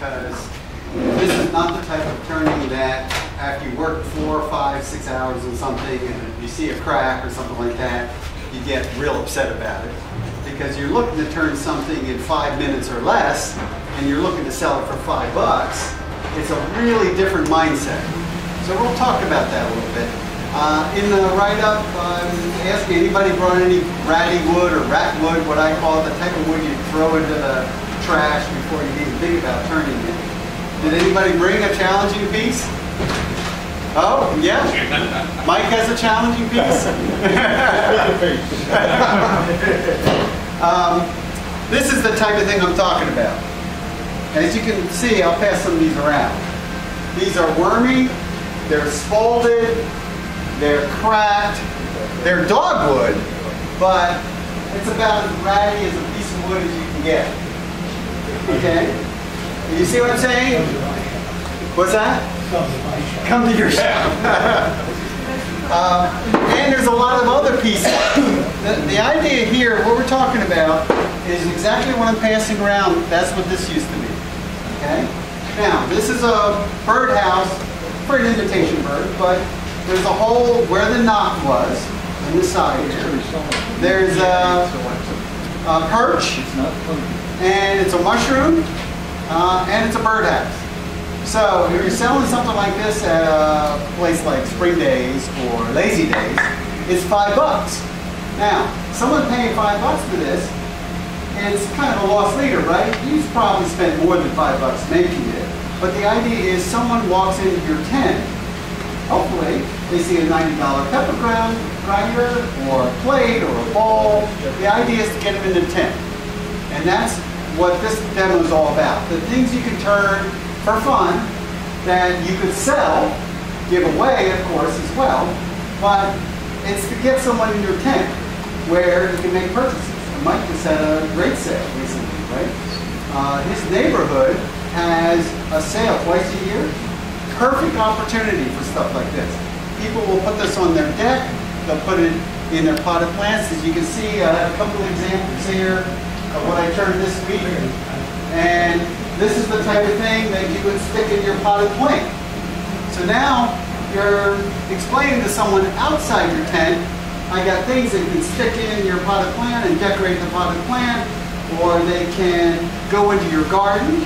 because this is not the type of turning that after you work 4, 5, 6 hours on something and you see a crack or something like that, you get real upset about it. Because you're looking to turn something in 5 minutes or less, and you're looking to sell it for $5, it's a really different mindset. So we'll talk about that a little bit. In the write-up, ask me, anybody brought any ratty wood or rat wood, what I call it, the type of wood you throw into the trash before you even think about turning it. Did anybody bring a challenging piece? Oh, yeah? Mike has a challenging piece? This is the type of thing I'm talking about. As you can see, I'll pass some of these around. These are wormy, they're spalded, they're cracked, they're dogwood, but it's about as ratty as a piece of wood as you can get. Okay? You see what I'm saying? What's that? Come to your shop. And there's a lot of other pieces. The idea here, what we're talking about, is exactly what I'm passing around. That's what this used to be. Okay? Now, this is a birdhouse for an imitation bird, but there's a hole where the knock was on the side here. There's a perch, and it's a mushroom, and it's a birdhouse. So if you're selling something like this at a place like Spring Days or Lazy Days, it's $5. Now, someone paying $5 for this, it's kind of a lost leader, right? You've probably spent more than $5 making it. But the idea is someone walks into your tent, hopefully they see a $90 pepper grinder or a plate or a ball. The idea is to get them in the tent. And that's what this demo is all about. The things you can turn for fun that you could sell, give away of course as well, but it's to get someone in your tent where you can make purchases. And Mike just had a great sale recently, right? His neighborhood has a sale twice a year. Perfect opportunity for stuff like this. People will put this on their deck, they'll put it in their potted plants. As you can see, I have a couple of examples here of what I turned this week. And this is the type of thing that you would stick in your potted plant. So now you're explaining to someone outside your tent, I got things that you can stick in your potted plant and decorate the potted plant, or they can go into your garden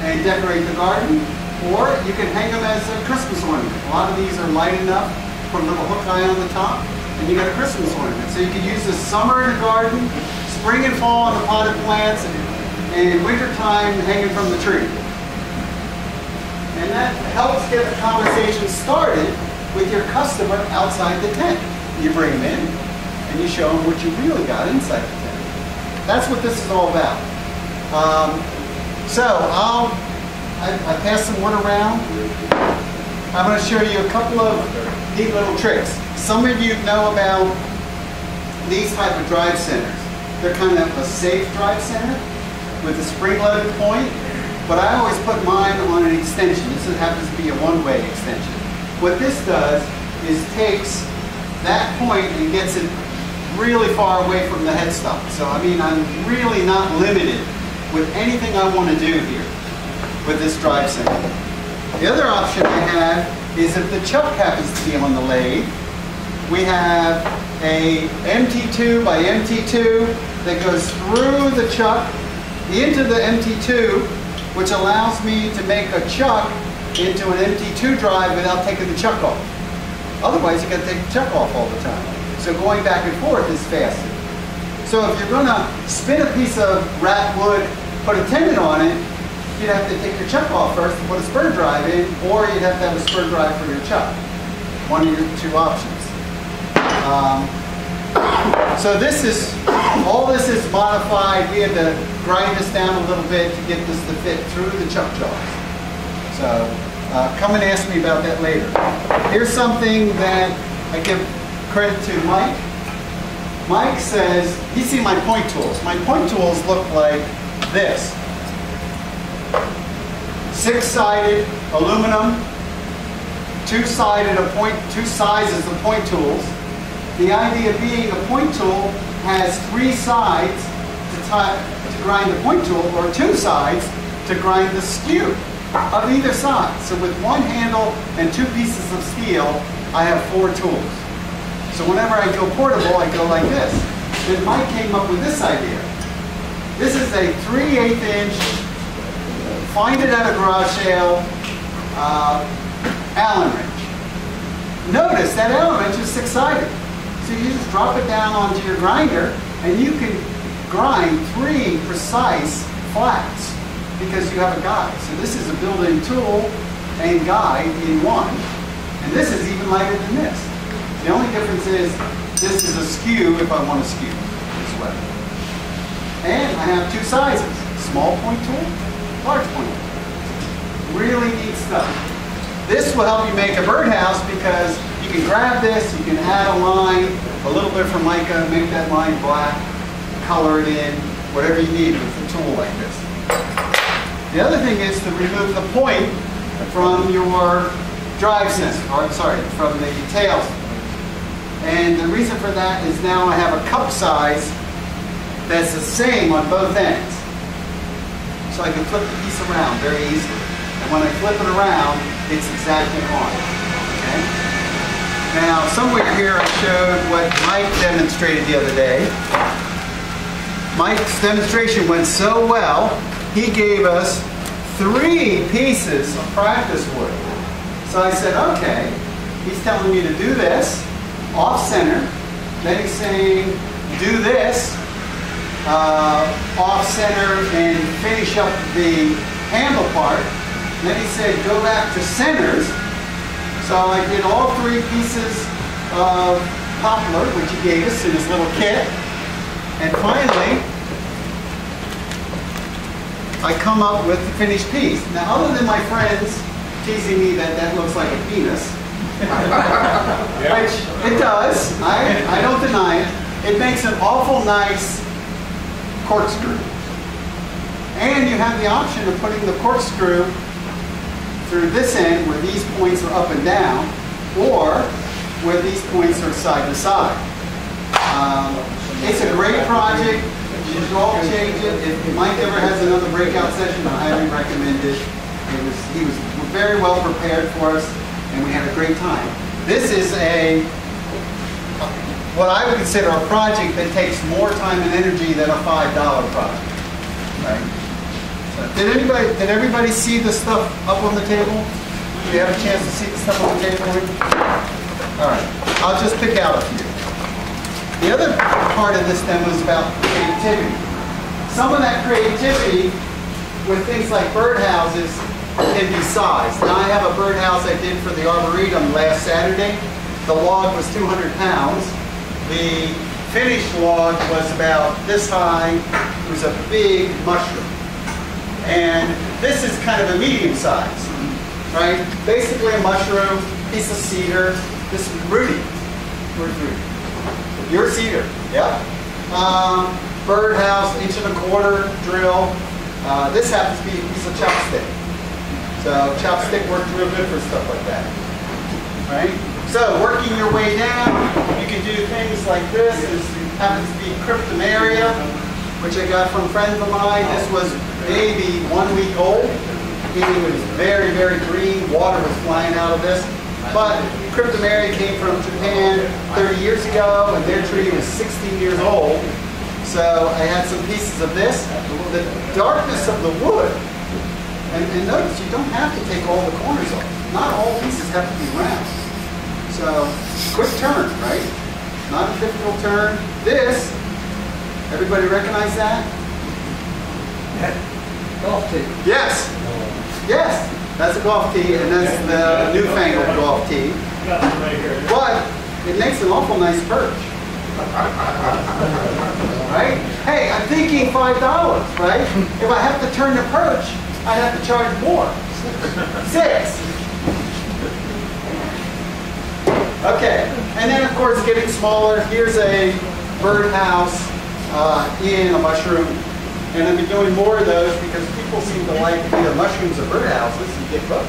and decorate the garden, or you can hang them as a Christmas ornament. A lot of these are light enough, put a little hook eye on the top, and you got a Christmas ornament. So you can use this summer in the garden, spring and fall on the potted plants, and wintertime hanging from the tree. And that helps get the conversation started with your customer outside the tent. You bring them in, and you show them what you really got inside the tent. That's what this is all about. So I passed some wood around. I'm going to show you a couple of neat little tricks. Some of you know about these type of drive centers. They're kind of a safe drive center with a spring-loaded point, but I always put mine on an extension. This happens to be a one-way extension. What this does is takes that point and gets it really far away from the headstock. So I mean, I'm really not limited with anything I want to do here with this drive center. The other option I have is if the chuck happens to be on the lathe, we have a MT2 by MT2 that goes through the chuck into the MT2, which allows me to make a chuck into an MT2 drive without taking the chuck off. Otherwise, you got to take the chuck off all the time. So going back and forth is faster. So if you're going to spin a piece of rat wood, put a tendon on it, you'd have to take your chuck off first and put a spur drive in, or you'd have to have a spur drive for your chuck. One of your two options. So this is, all this is modified. We had to grind this down a little bit to get this to fit through the chuck jaws. So come and ask me about that later. Here's something that I give credit to Mike. Mike says, you see my point tools. My point tools look like this. 6-sided aluminum, two sizes of point tools. The idea being a point tool has 3 sides to grind the point tool, or 2 sides to grind the skew of either side. So with one handle and 2 pieces of steel, I have 4 tools. So whenever I go portable, I go like this. Then Mike came up with this idea. This is a 3/8 inch, find it at a garage sale, Allen wrench. Notice that Allen wrench is 6-sided. So you just drop it down onto your grinder and you can grind 3 precise flats because you have a guide. So this is a built-in tool and guide in one. And this is even lighter than this. The only difference is this is a skew if I want to skew this way. And I have 2 sizes, small point tool, large point tool. Really neat stuff. This will help you make a birdhouse because you can grab this, you can add a line, a little bit from mica, make that line black, color it in, whatever you need with a tool like this. The other thing is to remove the point from your drive center, or sorry, from the tail. And the reason for that is now I have a cup size that's the same on both ends. So I can flip the piece around very easily. And when I flip it around, it's exactly on. Okay? Now, somewhere here I showed what Mike demonstrated the other day. Mike's demonstration went so well, he gave us 3 pieces of practice wood. So I said, okay, he's telling me to do this, off center. Then he's saying, do this, off center and finish up the handle part. Then he said, go back to centers. So I did all 3 pieces of poplar, which he gave us in his little kit. And finally, I come up with the finished piece. Now, other than my friends teasing me that that looks like a penis, which it does, I don't deny it, it makes an awful nice corkscrew. And you have the option of putting the corkscrew through this end where these points are up and down, or where these points are side to side. It's a great project. You should all change it. If Mike ever has another breakout session, I highly recommend it. He was very well prepared for us, and we had a great time. This is what I would consider a project that takes more time and energy than a $5 project. Right? So, did everybody see the stuff up on the table? Did you have a chance to see the stuff on the table? All right, I'll just pick out a few. The other part of this demo is about creativity. Some of that creativity with things like birdhouses can be sized. Now I have a birdhouse I did for the Arboretum last Saturday. The log was 200 pounds. The finished log was about this high. It was a big mushroom. And this is kind of a medium size, right? Basically a mushroom, piece of cedar. This is Rudy. Where's Rudy? Your cedar, yeah. Birdhouse, 1¼ inch drill. This happens to be a piece of chopstick. So chopstick works real good for stuff like that, right? So working your way down, you can do things like this. This happens to be cryptomeria, which I got from friends of mine. This was maybe 1 week old. It was very, very green. Water was flying out of this. But cryptomeria came from Japan 30 years ago, and their tree was 16 years old. So I had some pieces of this. The darkness of the wood, and notice you don't have to take all the corners off. Not all pieces have to be round. So quick turn, right? Not a difficult turn. This, everybody recognize that? Golf tee. Yes. Yes. That's a golf tee, and that's the newfangled golf tee. But it makes an awful nice perch. Right? Hey, I'm thinking $5, right? If I have to turn the perch, I have to charge more. 6. Okay, and then of course getting smaller. Here's a birdhouse in a mushroom. And I've been doing more of those because people seem to like either mushrooms or birdhouses and get both.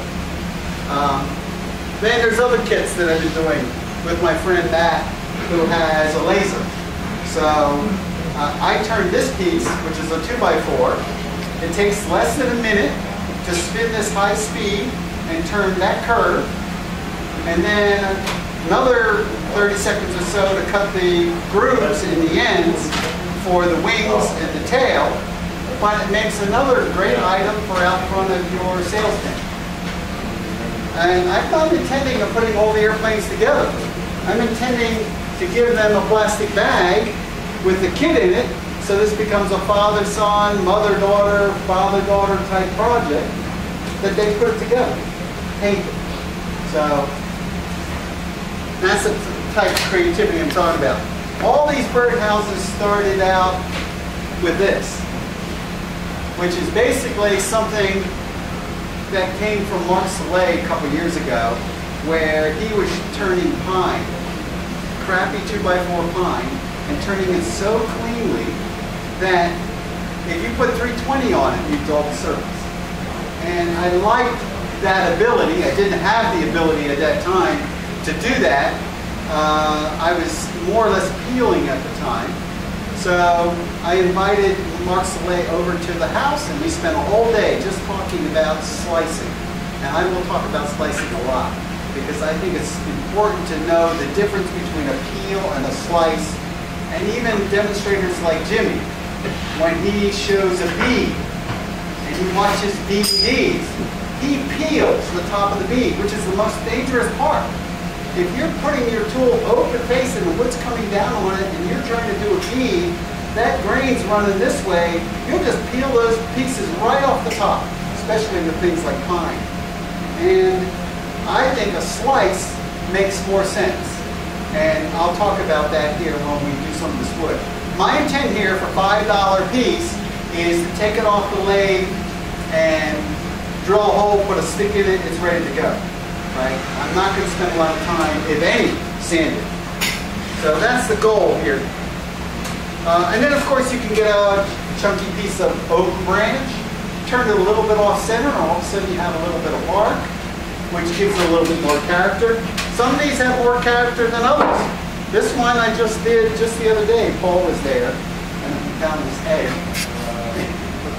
Then there's other kits that I've been doing with my friend Matt, who has a laser. So I turned this piece, which is a 2x4, It takes less than a minute to spin this high speed and turn that curve, and then another 30 seconds or so to cut the grooves in the ends for the wings and the tail. But it makes another great item for out front of your sales tent. And I'm not intending on putting all the airplanes together. I'm intending to give them a plastic bag with the kit in it, so this becomes a father-son, mother-daughter, father-daughter type project that they put it together, paint it. So that's the type of creativity I'm talking about. All these birdhouses started out with this, which is basically something that came from Mark Soleil a couple years ago, where he was turning pine, crappy 2x4 pine, and turning it so cleanly that if you put 320 on it, you'd dull the surface. And I liked that ability. I didn't have the ability at that time to do that. I was more or less peeling at the time. So I invited Mark Soleil over to the house, and we spent a whole day just talking about slicing. And I will talk about slicing a lot, because I think it's important to know the difference between a peel and a slice. And even demonstrators like Jimmy, when he shows a bead and he watches DVDs, he peels the top of the bead, which is the most dangerous part. If you're putting your tool open face and the wood's coming down on it and you're trying to do a bead, that grain's running this way, you'll just peel those pieces right off the top, especially with things like pine. And I think a slice makes more sense. And I'll talk about that here when we do some of this wood. My intent here for $5 piece is to take it off the lathe and drill a hole, put a stick in it, it's ready to go. Right? I'm not going to spend a lot of time, if any, sanding. So that's the goal here. And then of course you can get a chunky piece of oak branch, turn it a little bit off center, and all of a sudden you have a little bit of bark, which gives it a little bit more character. Some of these have more character than others. This one I just did just the other day. Paul was there, and he found this egg.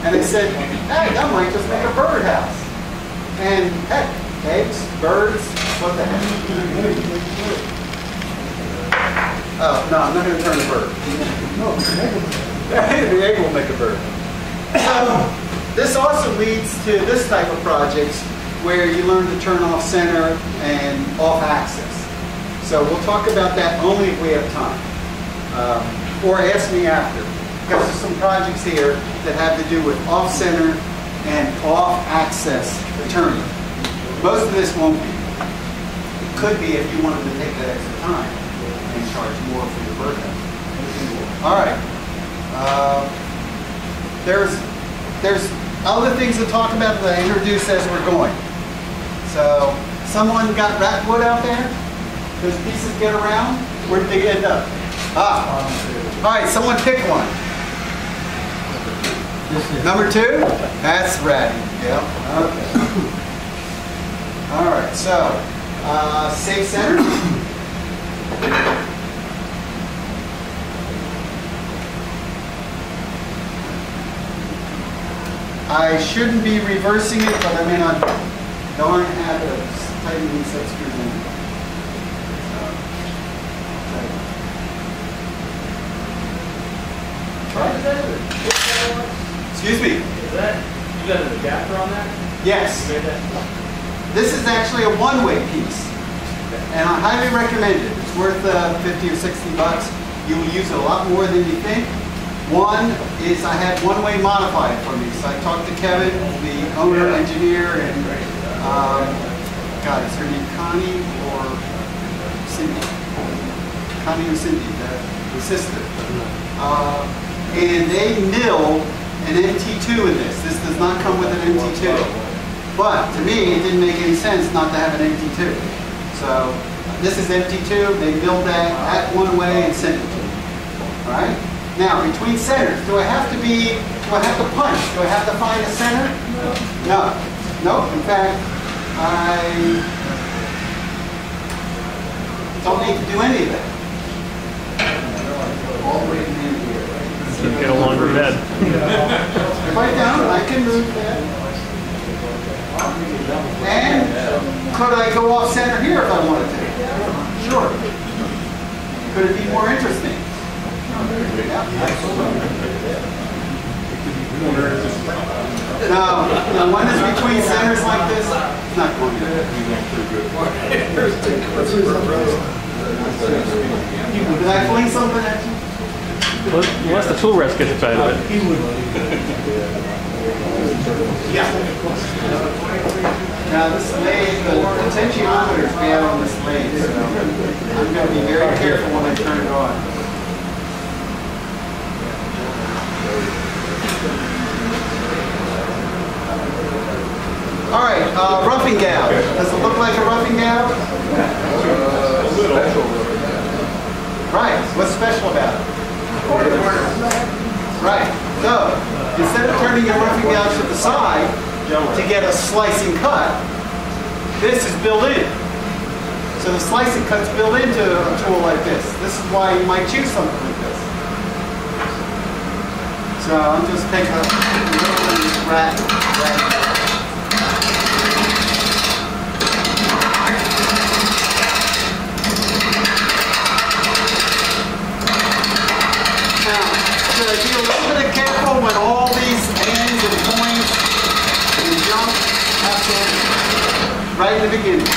And I said, hey, that might just make a birdhouse. And heck, eggs, birds, what the heck? Oh, no, I'm not going to turn a bird. The egg will make a bird. So, this also leads to this type of projects where you learn to turn off center and off axis. So we'll talk about that only if we have time. Or ask me after. Because there's some projects here that have to do with off center and off axis turning. Most of this won't be. It could be if you wanted to take that extra time and charge more for your birdhouse. All right. There's other things to talk about that I introduce as we're going. So, someone got rat wood out there? Those pieces get around? Where did they end up? Ah. All right, someone pick one. Number 2? That's ratty. Yep. Okay. All right, so, safe center. I shouldn't be reversing it, but I may not darn have to tighten these set screws in. Excuse me. Is that, you got an adapter on that? Yes. This is actually a one-way piece, and I highly recommend it. It's worth 50 or 60 bucks. You will use it a lot more than you think. One is I had one-way modified for me, so I talked to Kevin, the owner, engineer, and God, is her name Connie or Cindy? Connie or Cindy, the sister. And they milled an MT2 in this. This does not come with an MT2. But to me, it didn't make any sense not to have an MT2. So this is MT2. They milled that at one way and sent it to me. All right. Now between centers, do I have to punch? Do I have to find a center? No. Nope. In fact, I don't need to do any of that. All the way in here. So you get a longer bed. quite down. I can move that. And could I go off center here if I wanted to? Sure. Could it be more interesting? Yeah, absolutely. No, one is between centers like this. It's not going to. Did I fling something at you? Unless the tool rest gets out of it. Yeah. Now this lathe, the potentiometer is bad on this lathe, so I'm going to be very careful when I turn it on. All right, roughing gouge. Does it look like a roughing gouge? A little. Right. What's special about it? Right. So instead of turning your roughing gouge to the side to get a slicing cut, this is built in. So the slicing cut's built into a tool like this. This is why you might choose something like this. So I'm just taking a little rat. Be a little bit careful when all these ends and points and jump happen right in the beginning.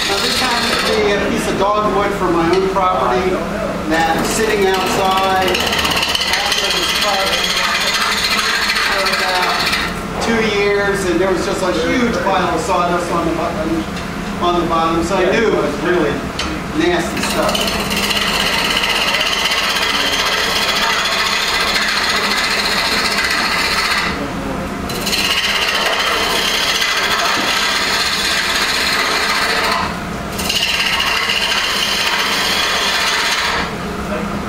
Now this happens to be a piece of dogwood from my own property that was sitting outside after this cut for about 2 years, and there was just a huge pile of sawdust on the bottom, so I knew it was really nasty stuff.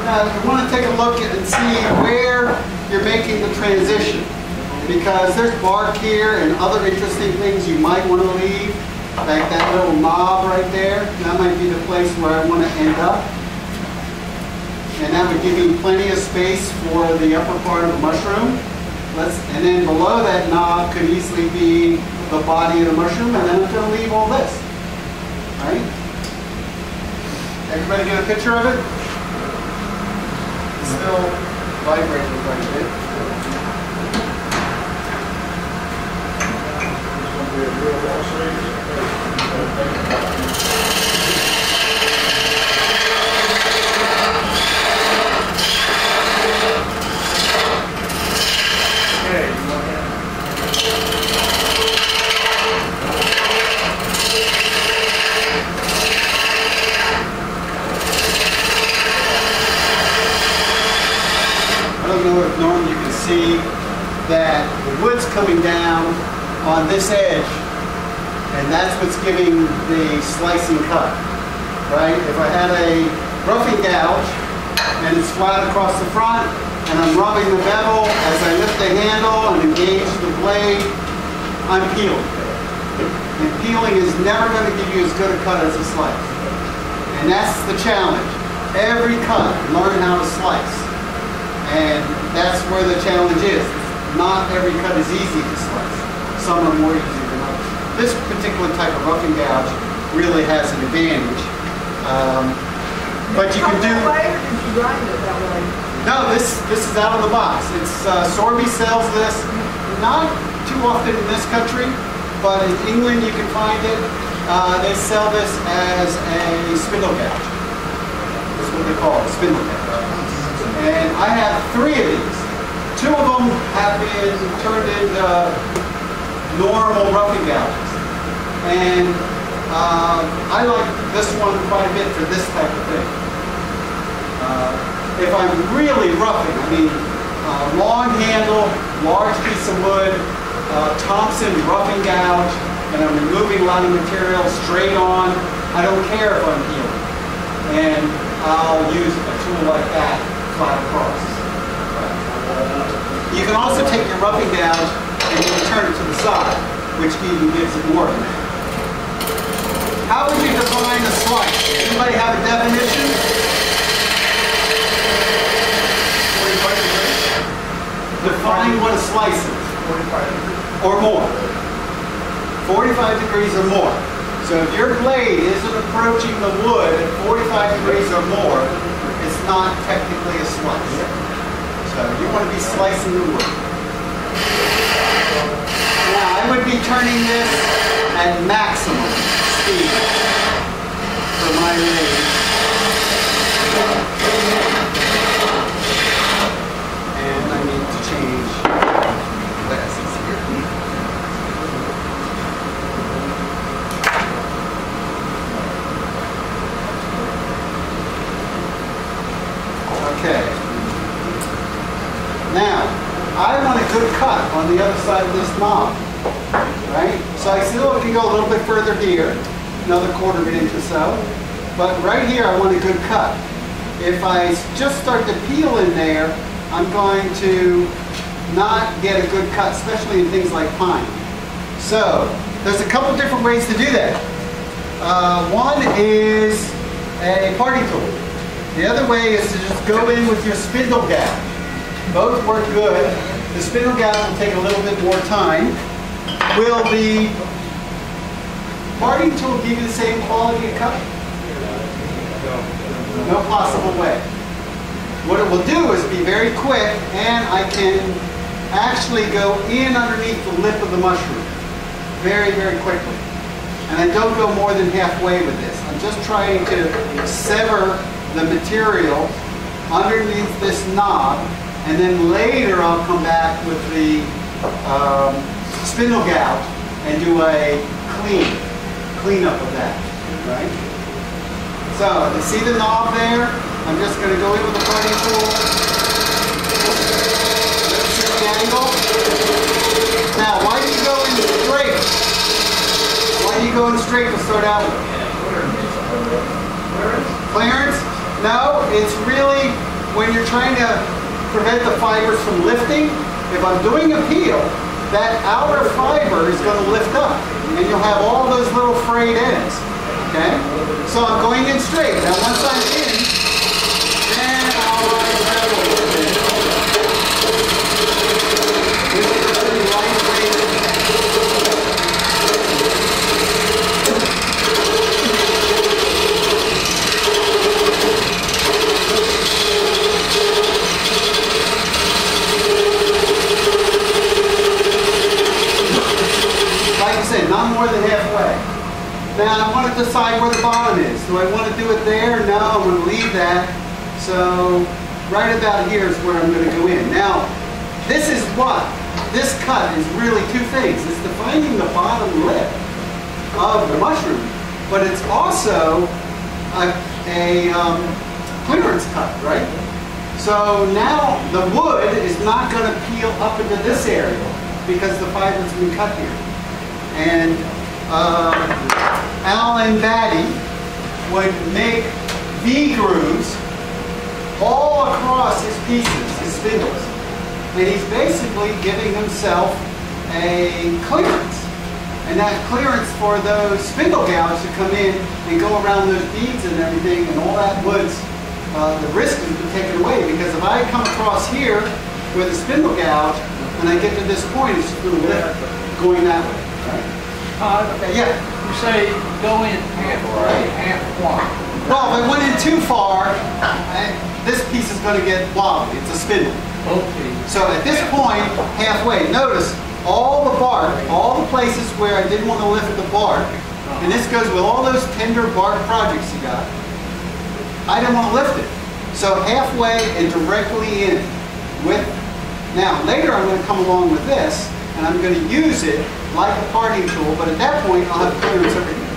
Now, you want to take a look and see where you're making the transition, because there's bark here and other interesting things you might want to leave, like that little knob right there. That might be the place where I want to end up. And that would give me plenty of space for the upper part of the mushroom. And then below that knob could easily be the body of the mushroom, and then I'm going to leave all this. All right? Everybody get a picture of it? It's still vibrating quite a bit. I don't know if normally you can see that the wood's coming down on this edge, and that's what's giving the slicing cut, right? If I had a roughing gouge and it's flat across the front, and I'm rubbing the bevel as I lift the handle and engage the blade, I'm peeling. And peeling is never going to give you as good a cut as a slice. And that's the challenge. Every cut, learn how to slice. And that's where the challenge is. Not every cut is easy to slice. Some are more easy than others. This particular type of roughing gouge really has an advantage. But you can do... That way, or did you grind it that way? No, this is out of the box. It's Sorby sells this not too often in this country, but in England you can find it. They sell this as a spindle gouge. That's what they call it, a spindle gouge. And I have 3 of these. 2 of them have been turned into normal roughing gouges. And I like this one quite a bit for this type of thing. If I'm really roughing, I mean long handle, large piece of wood, Thompson roughing gouge, and I'm removing a lot of material straight on, I don't care if I'm peeling. And I'll use a tool like that flat across. You can also take your roughing gouge and you can turn it to the side, which even gives it more than that. how would you define a slice? Anybody have a definition? 45 degrees. Define what a slice is. 45 degrees. Or more. 45 degrees or more. So if your blade isn't approaching the wood at 45 degrees or more, it's not technically a slice. So you want to be slicing the wood. Now I would be turning this at maximum speed for my blade. And I need to change glasses here. Okay. Now, I want a good cut on the other side of this knob, right? So I still can go a little bit further here, another quarter of an inch or so. But right here, I want a good cut. If I just start to peel in there, I'm going to not get a good cut, especially in things like pine. So, there's a couple different ways to do that. One is a parting tool. The other way is to just go in with your spindle gouge. Both work good. The spindle gouge will take a little bit more time. Will the parting tool give you the same quality of cut? No possible way. What it will do is be very quick, and I can actually go in underneath the lip of the mushroom very, very quickly. And I don't go more than halfway with this. I'm just trying to sever the material underneath this knob, and then later I'll come back with the spindle gouge and do a cleanup of that, right? So, you see the knob there? I'm just going to go in with the parting tool. Let's see the angle. Now, why do you go in straight? Why do you go in straight to start out with? Clearance? No, it's really when you're trying to prevent the fibers from lifting. If I'm doing a peel, that outer fiber is going to lift up, and you'll have all those little frayed ends. Okay? So I'm going in straight. Now once I'm in, then I'll rise that a little bit. This is a pretty lightweight. Like I said, not more than halfway. Now I want to decide where the bottom is. Do I want to do it there? No, I'm going to leave that. So right about here is where I'm going to go in. Now, this is what? This cut is really two things. It's defining the bottom lip of the mushroom, but it's also a clearance cut, right? So now the wood is not going to peel up into this area because the fiber's been cut here. And Alan Batty would make V-grooves all across his pieces, his spindles. And he's basically giving himself a clearance. And that clearance for those spindle gouges to come in and go around those beads and everything, and all that wood's, the risk has been taken away. Because if I come across here with a spindle gouge, and I get to this point, it's just going to lift going that way. Right? Okay, yeah. You say go in halfway, half one. Well, if I went in too far, this piece is going to get wobbly. It's a spindle. Okay. So at this point, halfway, notice all the bark, all the places where I didn't want to lift the bark, and this goes with all those tender bark projects you got, I didn't want to lift it. So halfway and directly in with, now later I'm going to come along with this, and I'm going to use it like a parting tool, but at that point I'll have clearance over here.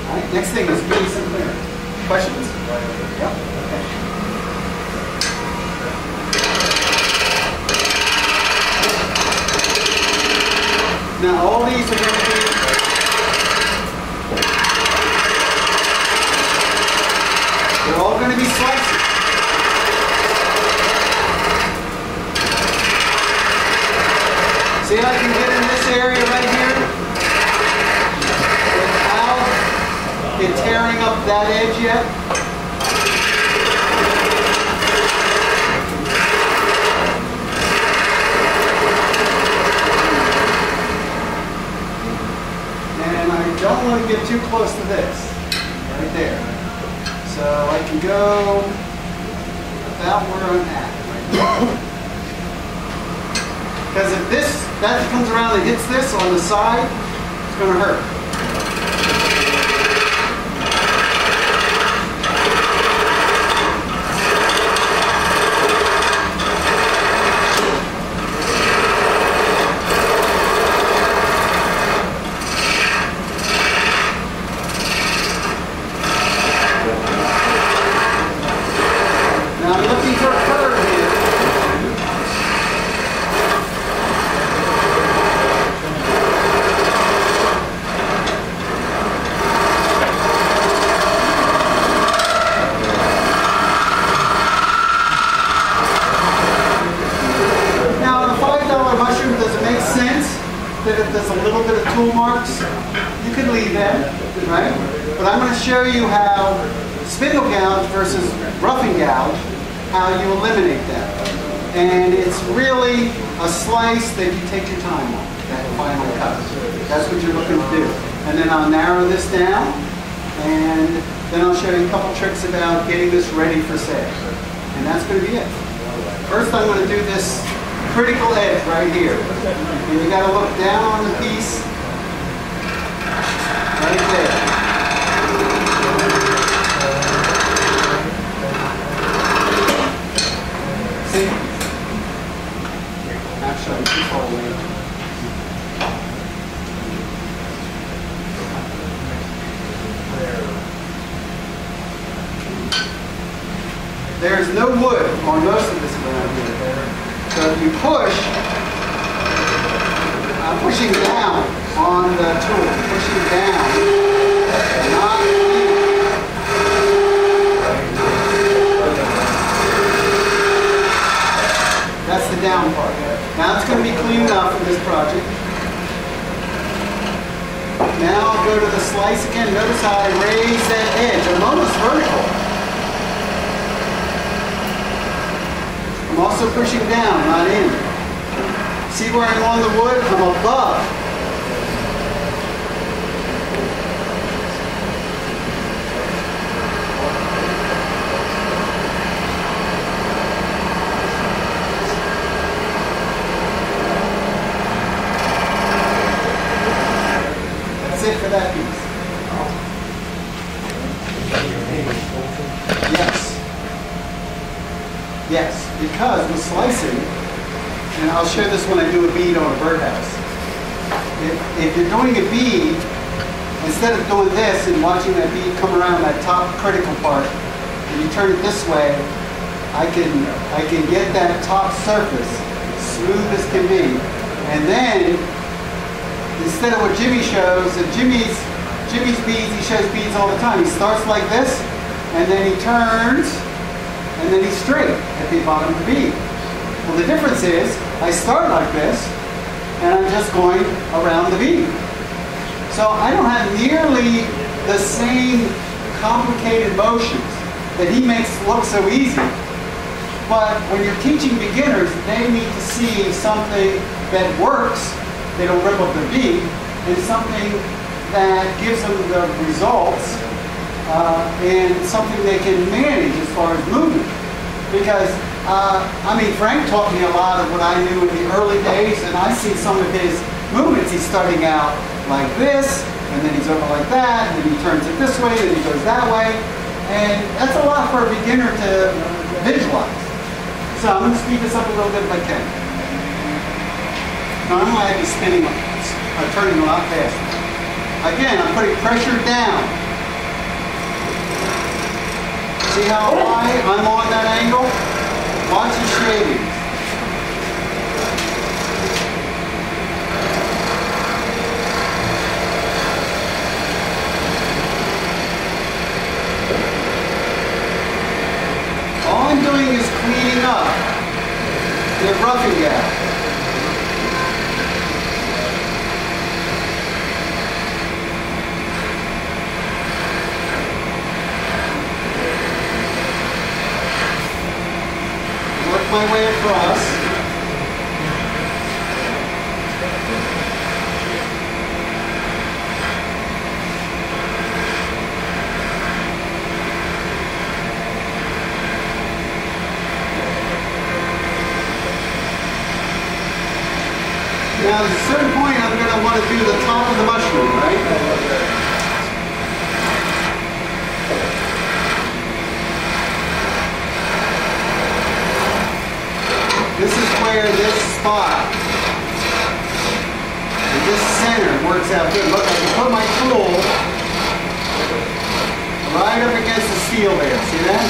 All right? Next thing is base and clearance. Questions? Yep. Okay. Now all these are going to be they're all going to be slices. See how I can get in this area right here without that edge yet. And I don't want to get too close to this, right there. So I can go about where I'm at, right there. Because if that comes around and hits this on the side, it's going to hurt. Now I'm looking for a curve here. Now on a $5 mushroom, does it make sense that if there's a little bit of tool marks, you can leave them, right? But I'm going to show you how spindle gouge versus roughing gouge, how you eliminate that. And it's really a slice that you take your time on, that final cut. That's what you're looking to do. And then I'll narrow this down, and then I'll show you a couple tricks about getting this ready for sale. And that's going to be it. First I'm going to do this critical edge right here. And you got to look down on the piece right there. See? Actually, I'm too far away. There's no wood on most of this around here. So if you push, I'm pushing down on the tool, pushing down, not that's the down part. Now it's going to be clean enough for this project. Now I'll go to the slice again. Notice how I raise that edge. I'm almost vertical. I'm also pushing down, not in. See where I'm on the wood? I'm above. That's it for that piece. Yes. Yes, because with slicing, and I'll show this when I do a bead on a birdhouse. If you're doing a bead, instead of doing this and watching that bead come around that top critical part, and you turn it this way, I can get that top surface smooth as can be. And then, instead of what Jimmy shows, and Jimmy's beads, he shows beads all the time. He starts like this, and then he turns, and then he's straight at the bottom of the bead. Well, the difference is, I start like this, and I'm just going around the bead. So I don't have nearly the same complicated motions that he makes look so easy. But when you're teaching beginners, they need to see something that works, they don't rip up their bead, and something that gives them the results and something they can manage as far as movement. Because, Frank taught me a lot of what I knew in the early days, and I see some of his movements. He's starting out like this, and then he's over like that, and then he turns it this way, and he goes that way. And that's a lot for a beginner to visualize. So I'm going to speed this up a little bit if I can. Normally I'd be spinning, turning a lot faster. Again, I'm putting pressure down. See how high I'm on that angle? Watch the shadings. All I'm doing is cleaning up the roughing gouge. across. Now, at a certain point, I'm going to want to do the top of the mushroom, right? This is where this spot, and this center works out good. Look, I can put my tool right up against the steel there. See that?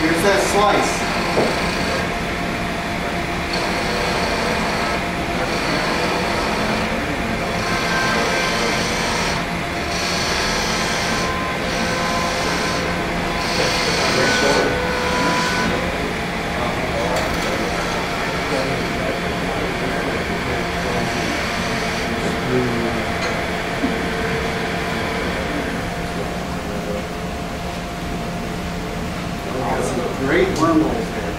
Here's that slice. Great wormholes there.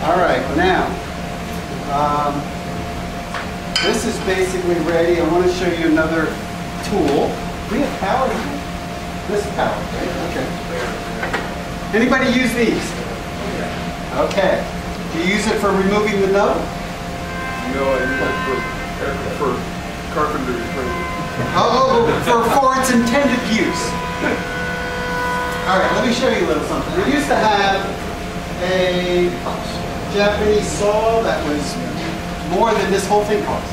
All right, now, this is basically ready. I want to show you another tool. We have power here? This is power, right? Okay. Anybody use these? Okay. Do you use it for removing the nub? No, I use it for carpentry. For its intended use. All right, let me show you a little something. We used to have a Japanese saw that was more than this whole thing cost.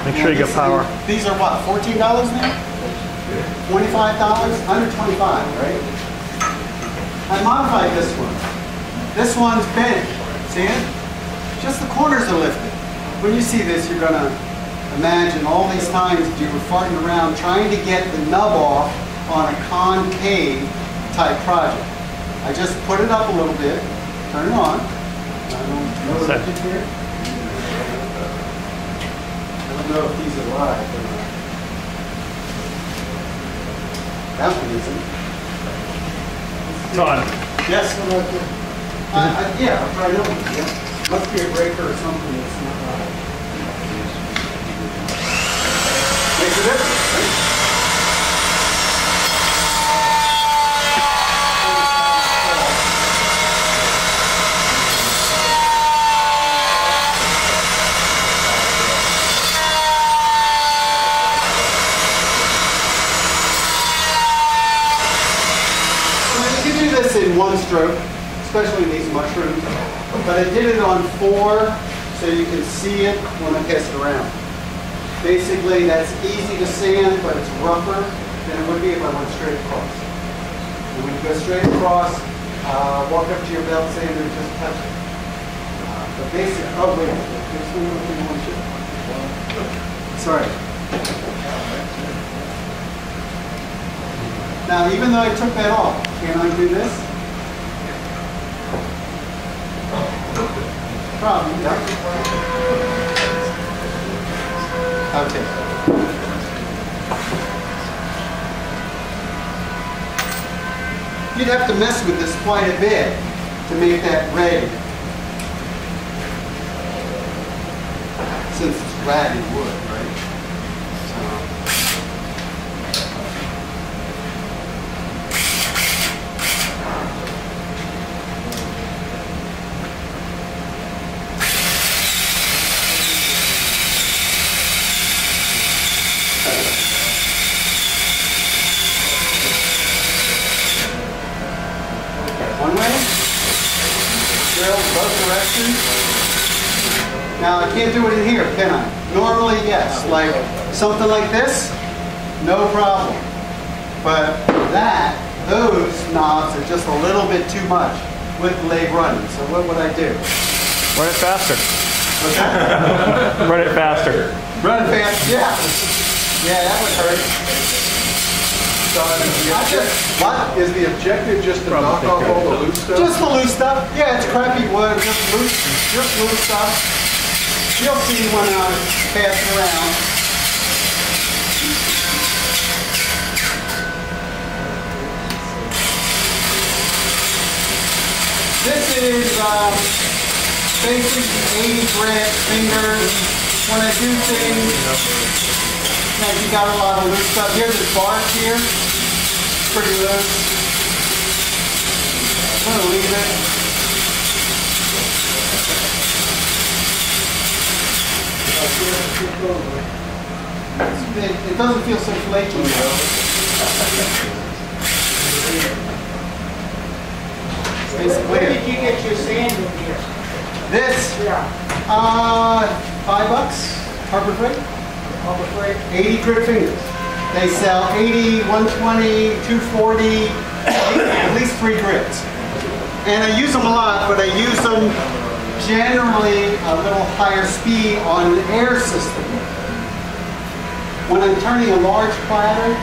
Make sure you get power. These are what, $14 now? $25? Under 25, right? I modified this one. This one's bent. See it? Just the corners are lifted. When you see this, you're going to imagine all these times you were farting around trying to get the nub off on a concave type project. I just put it up a little bit, turn it on. I don't know if it's here. I don't know if these are live or not. That one isn't. It's on. Yes, yeah, I'll try another one. Yeah. Must be a breaker or something that's not live. Makes a difference, right? In one stroke, especially these mushrooms, but I did it on 4 so you can see it when I pass it around. Basically, that's easy to sand, but it's rougher than it would be if I went straight across. And when you go straight across, walk up to your belt sander and just touch it. The basic, oh wait, there's one more thing I want to show. Sorry. Now, even though I took that off, can I do this? Probably, yeah. Okay. You'd have to mess with this quite a bit to make that ready. Since it's ratty wood, right? One way, drill both directions. Now I can't do it in here, can I? Normally, yes. Like something like this, no problem. But that, those knobs are just a little bit too much with the lathe running. So what would I do? Run it faster. What's that? Run it faster. Run it fast, yeah. Yeah, that would hurt. What? Is the objective just to knock off all the loose stuff? Just the loose stuff. Yeah, it's crappy wood. Just loose stuff. You'll see when I pass it around. This is basically 80 grit fingers. When I do things, like you got a lot of loose stuff. Here's this bark here, pretty loose. I'm gonna leave it. It doesn't feel so flaky now. Where did you get your sand in here? This, Yeah. $5, Harbor Freight. Harbor Freight. 80 grit fingers. They sell 80, 120, 240, at least 3 grits. And I use them a lot, but I use them generally a little higher speed on an air system. When I'm turning a large platter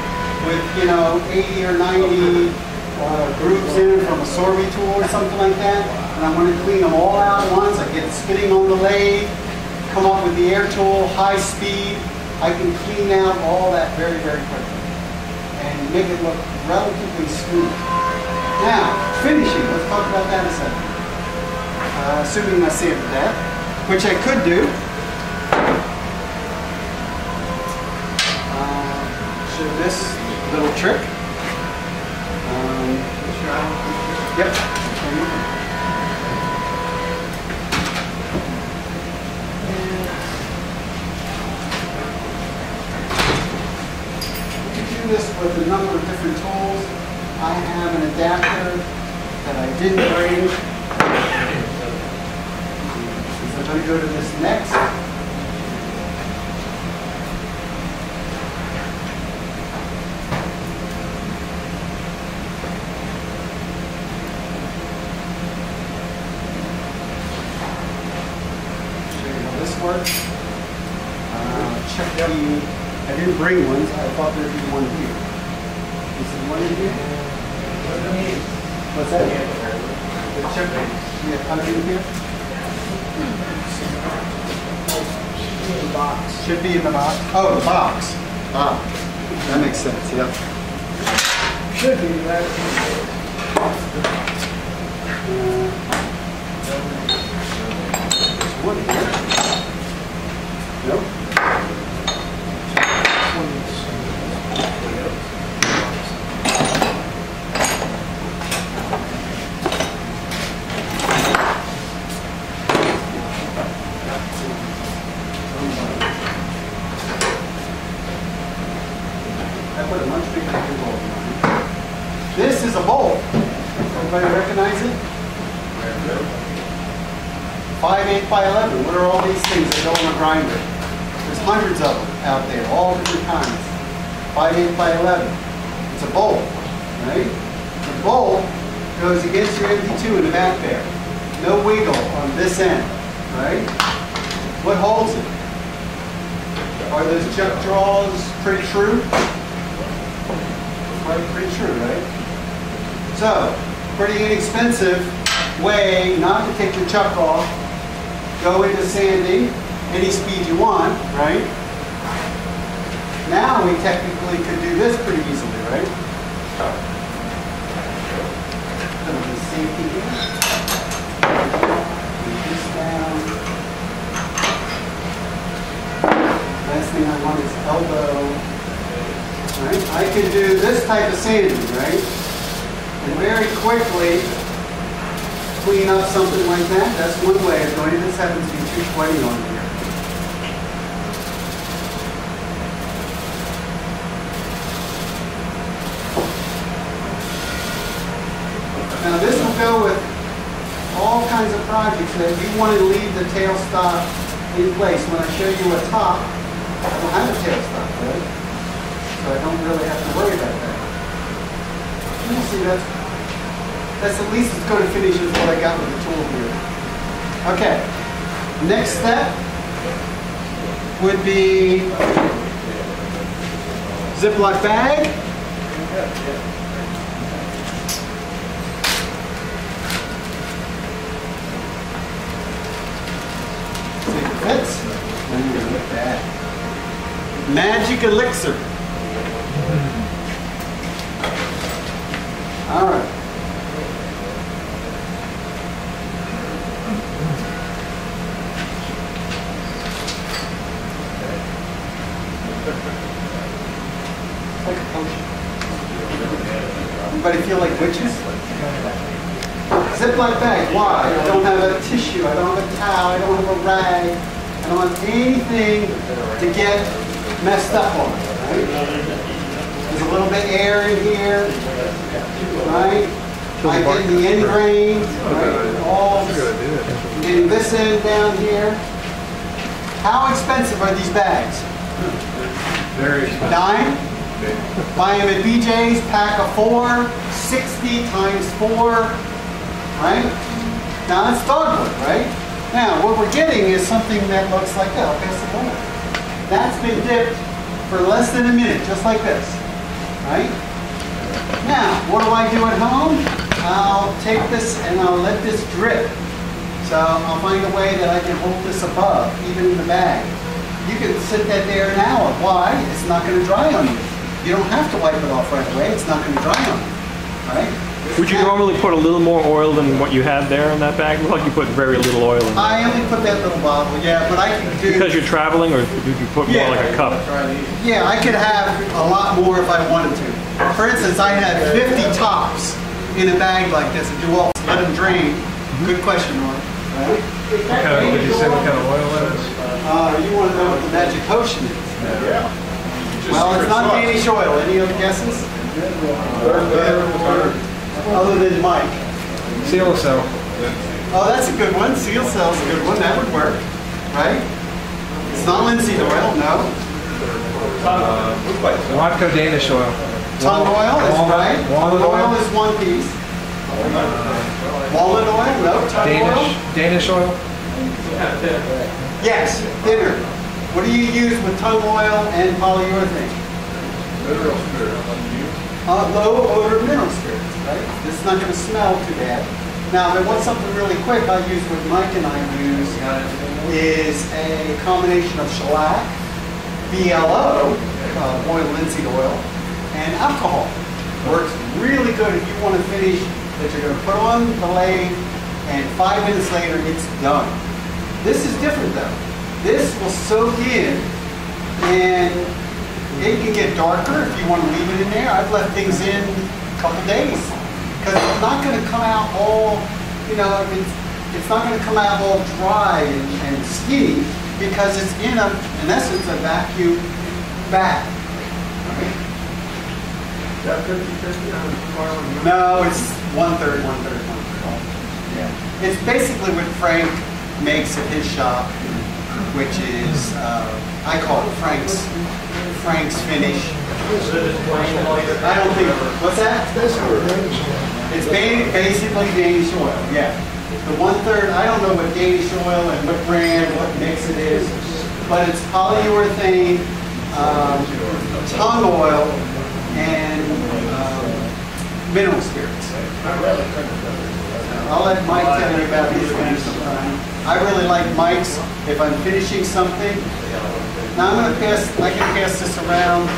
with, 80 or 90 grooves in it from a sorbet tool or something like that, and I want to clean them all out at once, I get it spinning on the lathe, come up with the air tool, high speed, I can clean out all that very, very quickly and make it look relatively smooth. Now, finishing, let's talk about that in a second. Assuming I sanded that, which I could do. Show this little trick. Yep. This with a number of different tools. I have an adapter that I didn't bring. So I'm going to go to this next. Show you how this works. Check the. I didn't bring ones. I thought there'd be one here. Is there one in here? What's that? The chipping. Yeah, how do you here? In the box. Should be in the box. Oh, the box. Ah, that makes sense. Yep. Should be, right? There's one here. Nope. This is a bowl. Everybody recognize it? 5/8 by 11. What are all these things that go in a grinder? There's hundreds of them out there, all different kinds. 5/8 by 11. It's a bowl, right? The bowl goes against your MD2 in the back there. No wiggle on this end, right? What holds it? Are those chuck draws pretty true? Pretty true, right? So, pretty inexpensive way not to take your chuck off. Go into sanding any speed you want, right? Now we technically could do this pretty easily, right? Little bit of safety here. Put this down. Last thing I want is elbow. Right? I can do this type of sanding, right? And very quickly clean up something like that. That's one way of doing it. This happens to be 220 on here. Now this will go with all kinds of projects that you want to leave the tailstock in place. When I show you a top, I don't have a tailstock, right? So I don't really have to worry about that. You see, that's at least as good a finish as what I got with the tool here. Okay, next step would be Ziploc bag. See if it fits. Look at that. Magic elixir. All right. Anybody feel like witches? Ziploc bag. Why? I don't have a tissue. I don't have a towel. I don't have a rag. I don't have anything to get messed up on. Right? There's a little bit of air in here. Right? I get the end grain. Right? All getting this end down here. How expensive are these bags? Very expensive. Dime? Buy them at BJ's, pack of 4, 60 times 4, right? Now that's dogwood, right? Now what we're getting is something that looks like that. I'll pass it over. That's been dipped for less than a minute, just like this, right? Now, what do I do at home? I'll take this and I'll let this drip. So I'll find a way that I can hold this above, even in the bag. You can sit that there an hour. Why? It's not going to dry on you. You don't have to wipe it off right away. It's not going to dry on you, right? Would you normally put a little more oil than what you had there in that bag? It looked like you put very little oil in there. I only put that little bottle, yeah, but I can do... Because you're traveling, or did you put more like a cup? Yeah, I could have a lot more if I wanted to. For instance, I had 50 tops in a bag like this. If you all let them drain. Good question, Mark. Right? Did you say what kind of oil that is? You want to know what the magic potion is? Yeah. Well, it's not Danish oil. Any other guesses? Other than Mike. Seal cell. Oh, that's a good one. Seal cell's a good one. That would work, right? It's not linseed oil, no. Watco Danish oil. Tongue oil is right. Walnut Oil oil is one piece. Walnut oil, no. Tongue oil. Danish oil. Yes, thinner. What do you use with tongue oil and polyurethane? Low odor mineral spirits, right? This is not going to smell too bad. Now, if I want something really quick, I'll use what Mike and I use is a combination of shellac, BLO, boiled linseed oil, and alcohol. Works really good if you want to finish that you're going to put on the lathe and 5 minutes later it's done. This is different though. This will soak in and it can get darker if you want to leave it in there. I've left things in a couple days because it's not going to come out all, you know, it's not going to come out all dry and skinny because it's in essence, a vacuum bag. Right? Is that 50-50? No, it's 1/3, 1/3, 1/3. Yeah. It's basically what Frank makes at his shop, which is, I call it Frank's finish. I don't think, what's that? It's basically Danish oil, yeah. The 1/3, I don't know what Danish oil and what brand, what mix it is, but it's polyurethane, tongue oil, and mineral spirits. I'll let Mike tell you about his finish sometime. I really like Mike's if I'm finishing something. Now I can pass this around.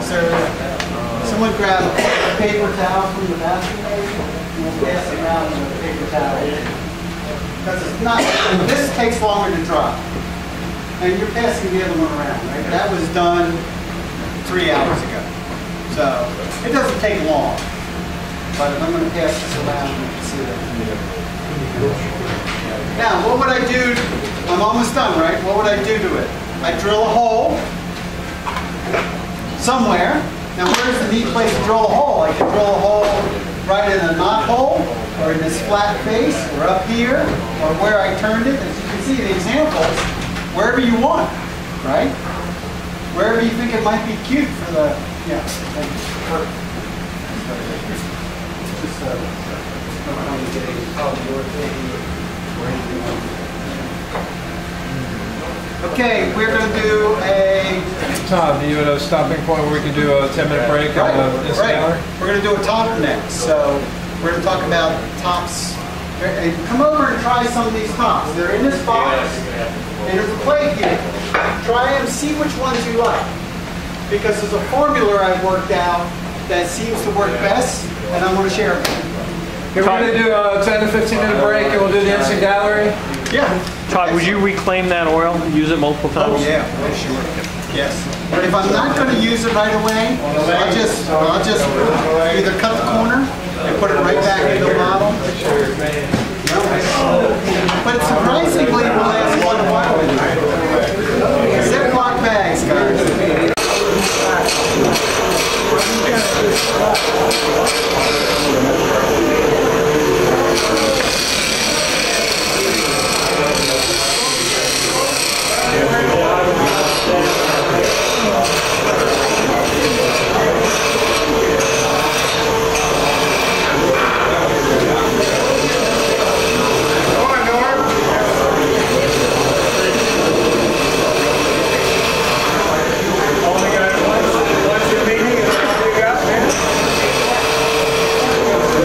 So someone grab a paper towel from the bathroom and we'll pass it around with a paper towel. Because it's not, this takes longer to dry. And you're passing the other one around, right? That was done 3 hours ago. So it doesn't take long. But I'm going to pass this around and you can see that. Now, what would I do? I'm almost done, right? What would I do to it? I drill a hole somewhere. Now, where's the neat place to drill a hole? I can drill a hole right in a knot hole, or in this flat face, or up here, or where I turned it. As you can see, the examples, wherever you want, right? Wherever you think it might be cute for the, yeah. Okay, we're going to do a... Todd, do you have a stopping point where we can do a 10-minute break on this gallery? We're going to do a top next. So we're going to talk about tops. Come over and try some of these tops. They're in this box, and there's a plate here. Try them, see which ones you like. Because there's a formula I've worked out that seems to work best, and I'm going to share it with you. Okay, we're going to do a 10 to 15-minute break, and we'll do the instant gallery. Yeah. Todd, would you reclaim that oil? Use it multiple times? Oh yeah, sure. Yes. But if I'm not going to use it right away, I'll just either cut the corner and put it right back into the bottle. But surprisingly, it will last quite a while. Ziploc bags, guys.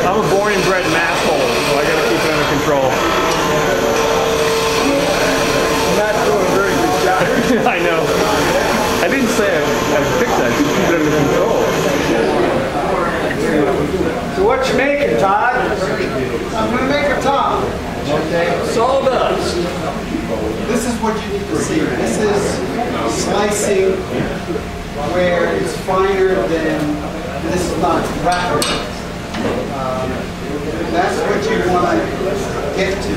I'm a born and bred masshole, so I gotta keep it under control. I'm not doing a very good job. I know. I didn't say I picked that. Just keep it under control. So what you making, Todd? I'm going to make a top. Sawdust. This is what you need to see. This is slicing where it's finer than, this is not rapid. That's what you want to get to.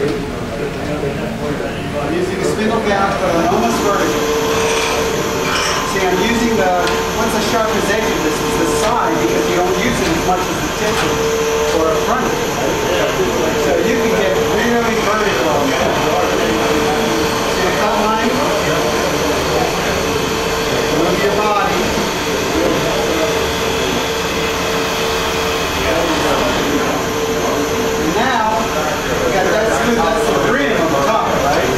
I'm using a spindle gouge, but I'm almost vertical. See, I'm using what's the sharpest edge of this is the side, because you don't use it as much as the tip or a front. So you can get really vertical on that. See the cut line? Move your body. And now, we got that smooth, that's the brim on the top, right?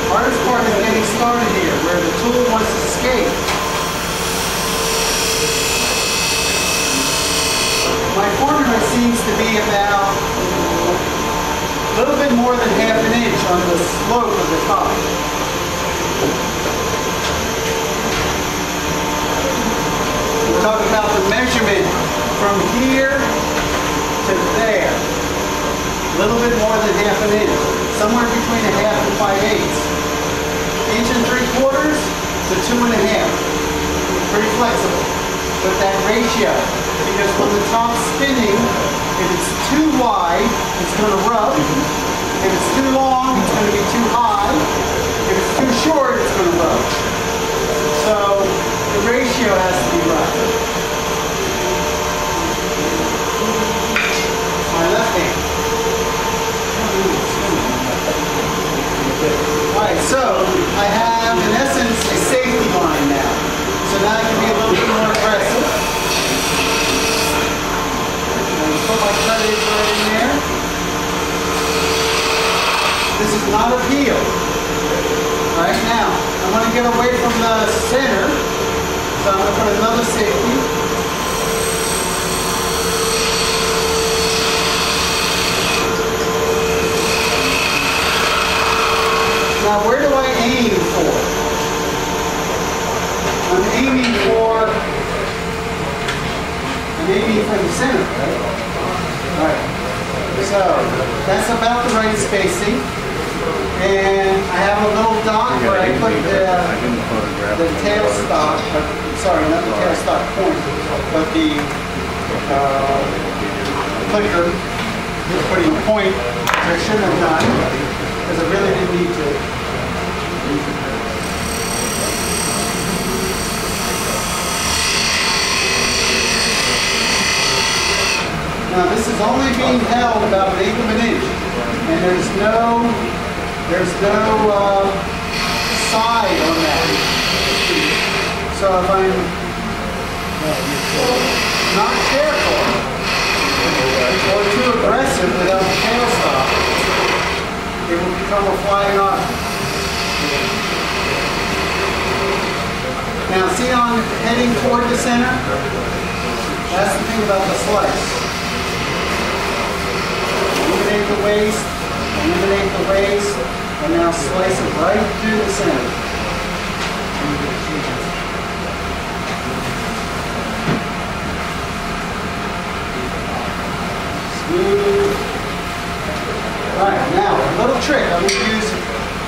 Hardest part is getting started here, where the tool wants to escape. My formula seems to be about a little bit more than half an inch on the slope of the top. We'll talk about the measurement from here to there. A little bit more than half an inch. Somewhere between a half and 5/8. 1 3/4 to 2 1/2. Pretty flexible. But that ratio, because when the top's spinning, if it's too wide, it's going to rub. If it's too long, it's going to be too high. If it's too short, it's going to rub. So the ratio has to be right. My left hand. Alright, so I have, in essence, a safety line now. So now I can be a little bit more aggressive. Put my cut edge right in there. This is not a peel. Right now, I want to get away from the center. So I'm going to put another safety. Now, where do I aim for? I'm aiming for the center, right? Alright. So, that's about the right spacing. And I have a little dot where I put the tailstock, sorry, not the tailstock point, but the clicker. Putting a point, which I shouldn't have done, because I really didn't need to. Now this is only being held about 1/8 of an inch, and there's no side on that. So if I'm not careful or too aggressive without the tailstock, it will become a flying object. Now see on heading toward the center? That's the thing about the slice. Eliminate the waist, and now slice it right through the center. Smooth. Alright, now a little trick. I'm going to use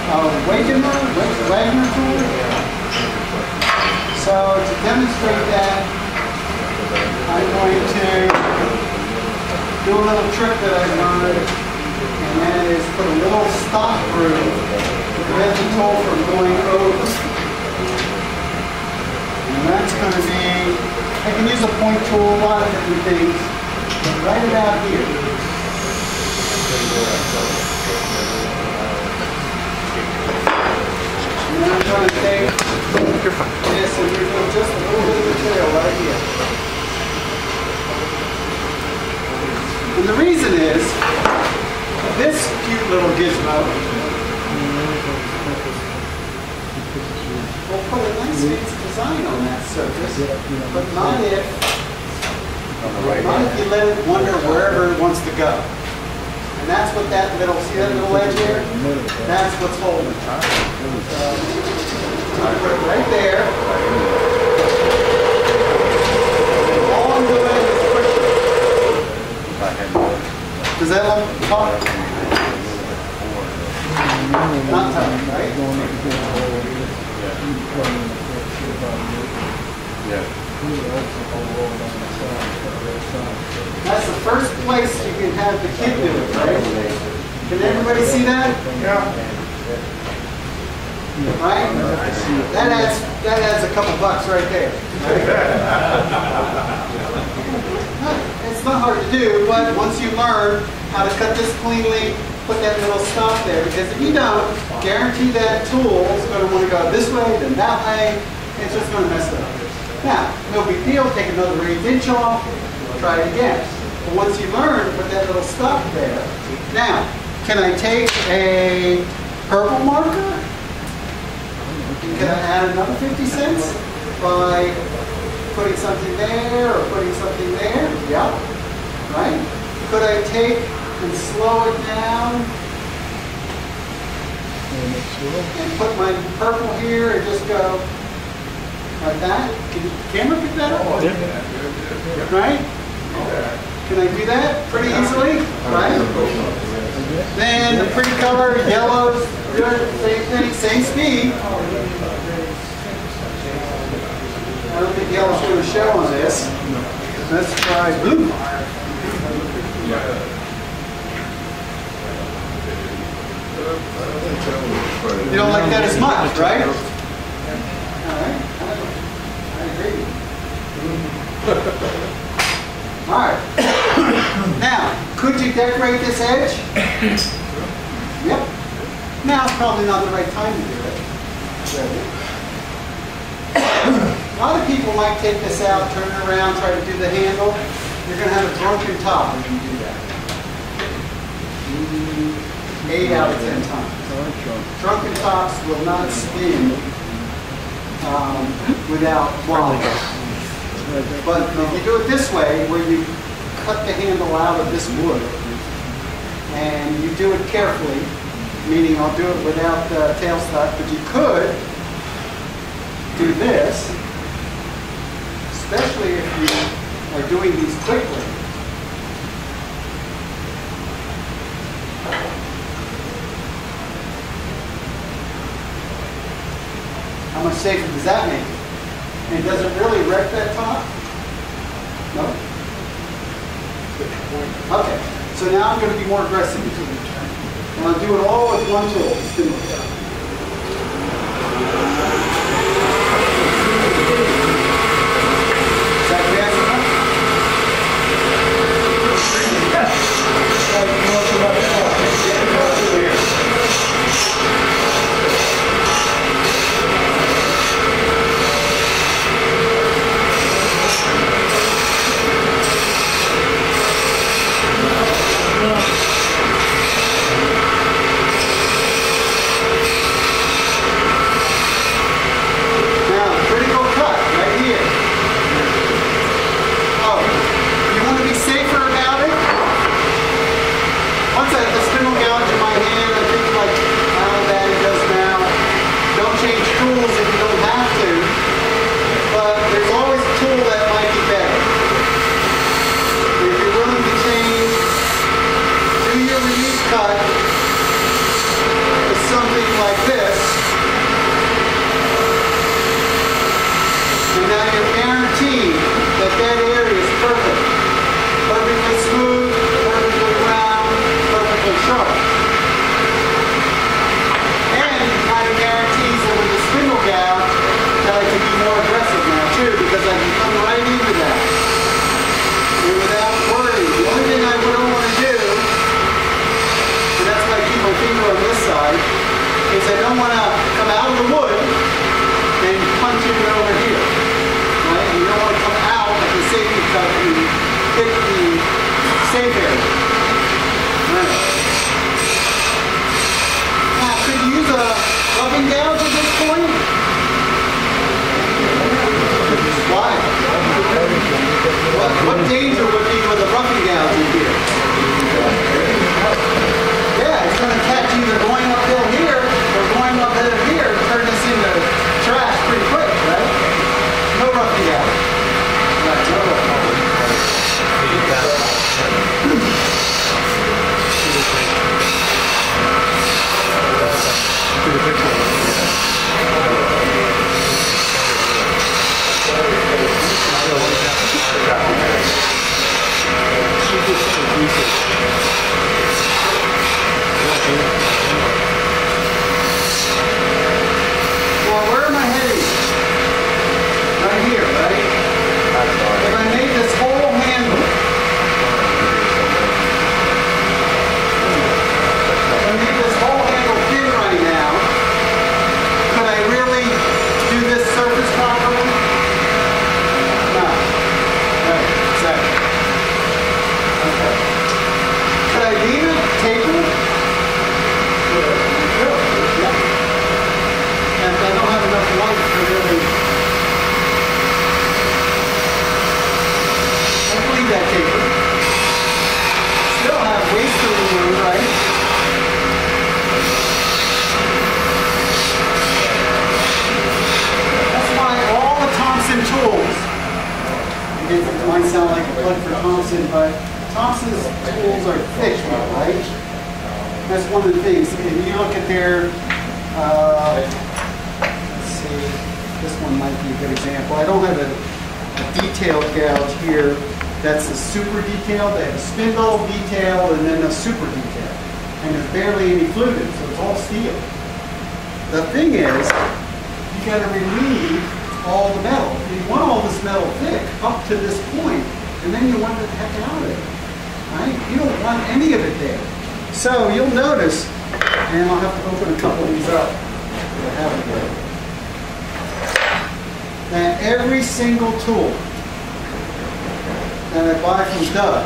a Wagner tool. So So to demonstrate that, I'm going to do a little trick that I learned, and that is put a little stop groove to prevent the tool from going over. And that's going to be, I can use a point tool, a lot of different things, but right about here. And then I'm going to take this and remove just a little bit of material right here. And the reason is, this cute little gizmo will put a nice fancy design on that surface, but not if you let it wander wherever it wants to go. And that's what that little, see that little edge here? That's what's holding it. So, put it right there. All I'm doing is pushing. Does that look taut? Not tight, right? That's the first place you can have the kid do it, right? Can everybody see that? Yeah. Right? That adds a couple bucks right there. It's not hard to do, but once you learn how to cut this cleanly, put that little stop there, because if you don't, guarantee that tool is going to want to go this way, then that way. It's just going to mess it up. Now, no big deal, take another 1/8 inch off, try it again. But once you learn, put that little stop there. Now, can I take a purple marker? Can I add another 50 cents by putting something there or putting something there? Yeah, right? Could I take and slow it down and put my purple here and just go like that? Can the camera pick that up? Yeah. Right? Can I do that pretty easily? Right? Then the pretty color, yellows, good, same thing, same speed. I don't think yellow's going to show on this. Let's try blue. You don't like that as much, right? All right. I agree. All right. Now, could you decorate this edge? Yep. Now it's probably not the right time to do it. A lot of people might take this out, turn it around, try to do the handle. You're going to have a drunken top when you do that. 8 out of 10 times. Drunken tops will not spin without wobble. But if you do it this way, where you cut the handle out of this wood, and you do it carefully, meaning I'll do it without the tailstock, but you could do this, especially if you are doing these quickly. How much safer does that make it? And does it really wreck that top? No? Okay, so now I'm going to be more aggressive. And I'll do it all with one tool. Spin it. roughing gouge at this point? Why? What danger would be with a roughing gouge in here? Yeah, it's going to catch either going uphill here or going uphill here and turn this into trash pretty quick, right? No roughing gouge. Right, no roughing gouge. Well, where am I heading? Right here, right? If I made this whole handle, thin right now, could I really do this surface properly? No. Right, exactly. Okay. Could I leave it tapered? Yeah. And I don't have enough light to really. I can leave that tapered. Still have waste to remove, right? That's why all the Thompson tools, it might sound like a plug for Thompson, but Thompson's tools are thick, right? That's one of the things. If you look at their, let's see, this one might be a good example. I don't have a detailed gouge here. That's a super detailed. They have a spindle detail and then a super detail. And there's barely any fluted, so it's all steel. The thing is, you got to relieve all the metal. You want all this metal thick up to this point, and then you want the heck out of it. Right? You don't want any of it there. So you'll notice, and I'll have to open a couple of these up if I haven't yet, that every single tool that I buy from Doug,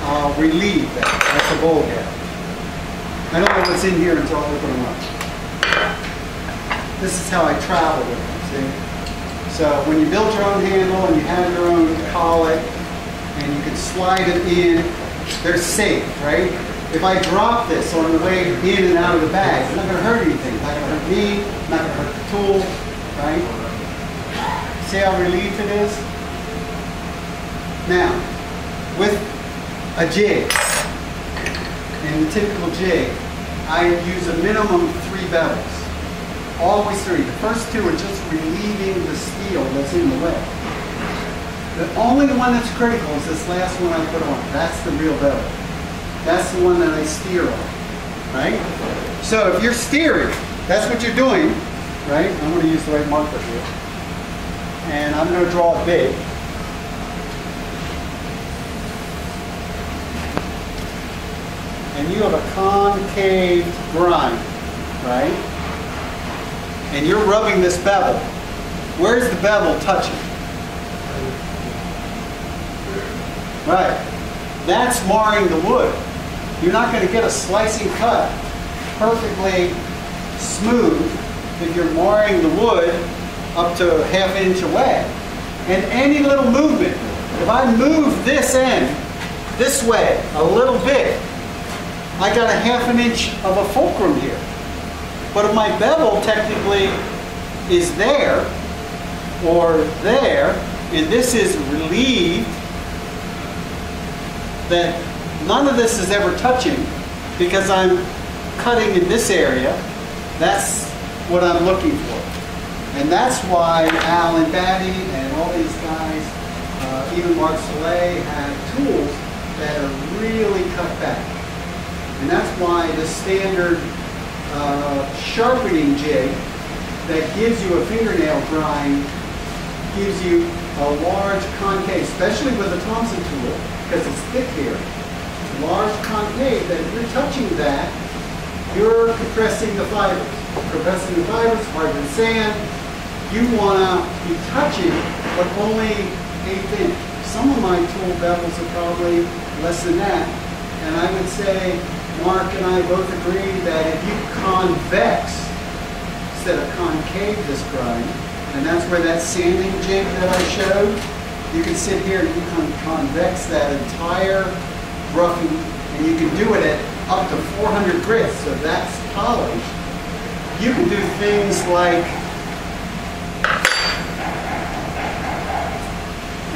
I'll relieve that. That's a bowl gap. I don't know what's in here until I open them up. This is how I travel with them, see? So when you build your own handle and you have your own collet and you can slide it in, they're safe, right? If I drop this on the way in and out of the bag, it's not going to hurt anything. It's not going to hurt me, it's not going to hurt the tool, right? See how relieved it is? Now, with a jig, in the typical jig, I use a minimum of 3 bevels. Always 3. The first 2 are just relieving the steel that's in the way. The only one that's critical is this last one I put on. That's the real bevel. That's the one that I steer on, right? So if you're steering, that's what you're doing, right? I'm going to use the right marker here. And I'm going to draw it big. And you have a concave grind, right? And you're rubbing this bevel. Where's the bevel touching? Right. That's marring the wood. You're not going to get a slicing cut perfectly smooth if you're marring the wood up to a ½ inch away. And any little movement, if I move this end this way a little bit, I got a ½ inch of a fulcrum here. But if my bevel technically is there or there, and this is relieved, then none of this is ever touching because I'm cutting in this area. That's what I'm looking for. And that's why Al and Batty and all these guys, even Mark Soleil, have tools that are really cut back. And that's why the standard sharpening jig that gives you a fingernail grind gives you a large concave, especially with a Thompson tool, because it's thick here. It's a large concave that if you're touching that, you're compressing the fibers. Compressing the fibers, harder than sand. You want to be touching, but only 1/8 inch. Some of my tool bevels are probably less than that. And I would say Mark and I both agree that if you convex instead of concave this grind. And that's where that sanding jig that I showed, you can sit here and you can convex that entire roughing, and you can do it at up to 400 grits, so that's polished. You can do things like,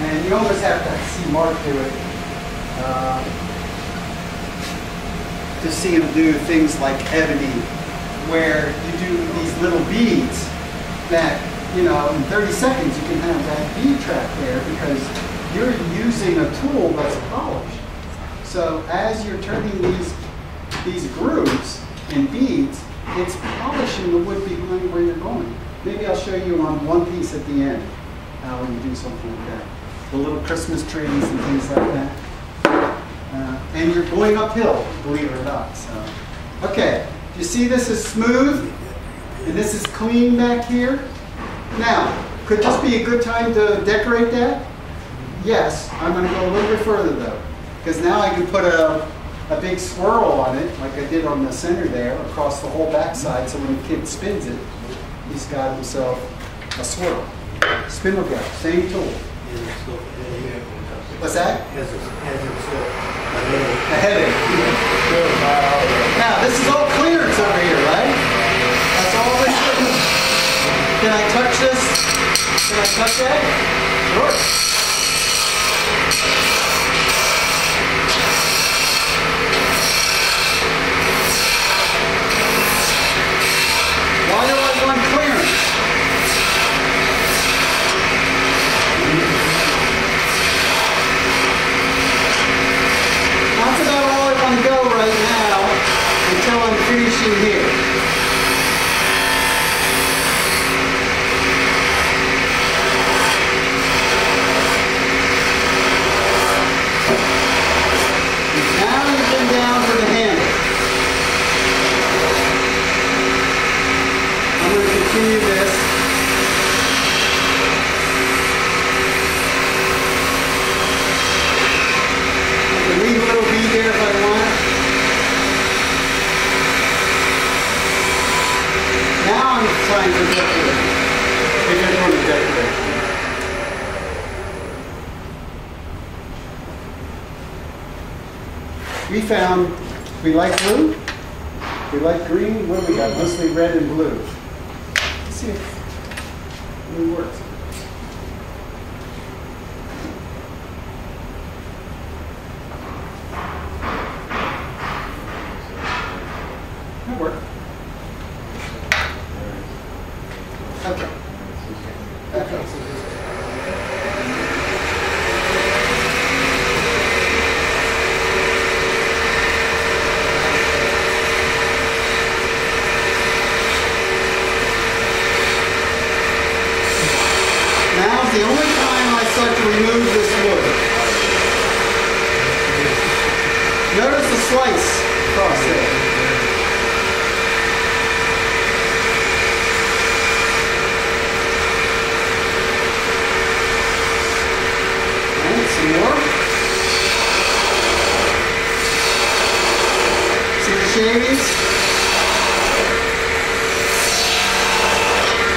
and you almost have to see Mark do it, to see him do things like ebony, where you do these little beads that, you know, in 30 seconds you can have that bead track there because you're using a tool that's polished. So as you're turning these grooves and beads, it's polishing the wood behind where you're going. Maybe I'll show you on one piece at the end how you do something like that. The little Christmas trees and things like that. And you're going uphill, believe it or not. So, okay, you see this is smooth and this is clean back here. Now, could this be a good time to decorate that? Yes, I'm going to go a little bit further though, because now I can put a big swirl on it, like I did on the center there, across the whole backside, so when the kid spins it, he's got himself a swirl. Spindle guide, same tool. What's that? A headache. Now, this is all clearance over here, right? That's all this is. Can I touch this? Can I touch that? Sure. Why do I want clearance? That's about all I want to go right now until I'm finishing here. Now you come down to the handle. I'm going to continue this. I can leave a little bead there if I want. Now I'm trying to decorate. If you're going to decorate. We found we like blue, we like green. What do we got? Mostly red and blue. Let's see if it works. That worked. Okay. That fits. Now's the only time I start to remove this wood. Notice the slice across there. And some more. See the shavings?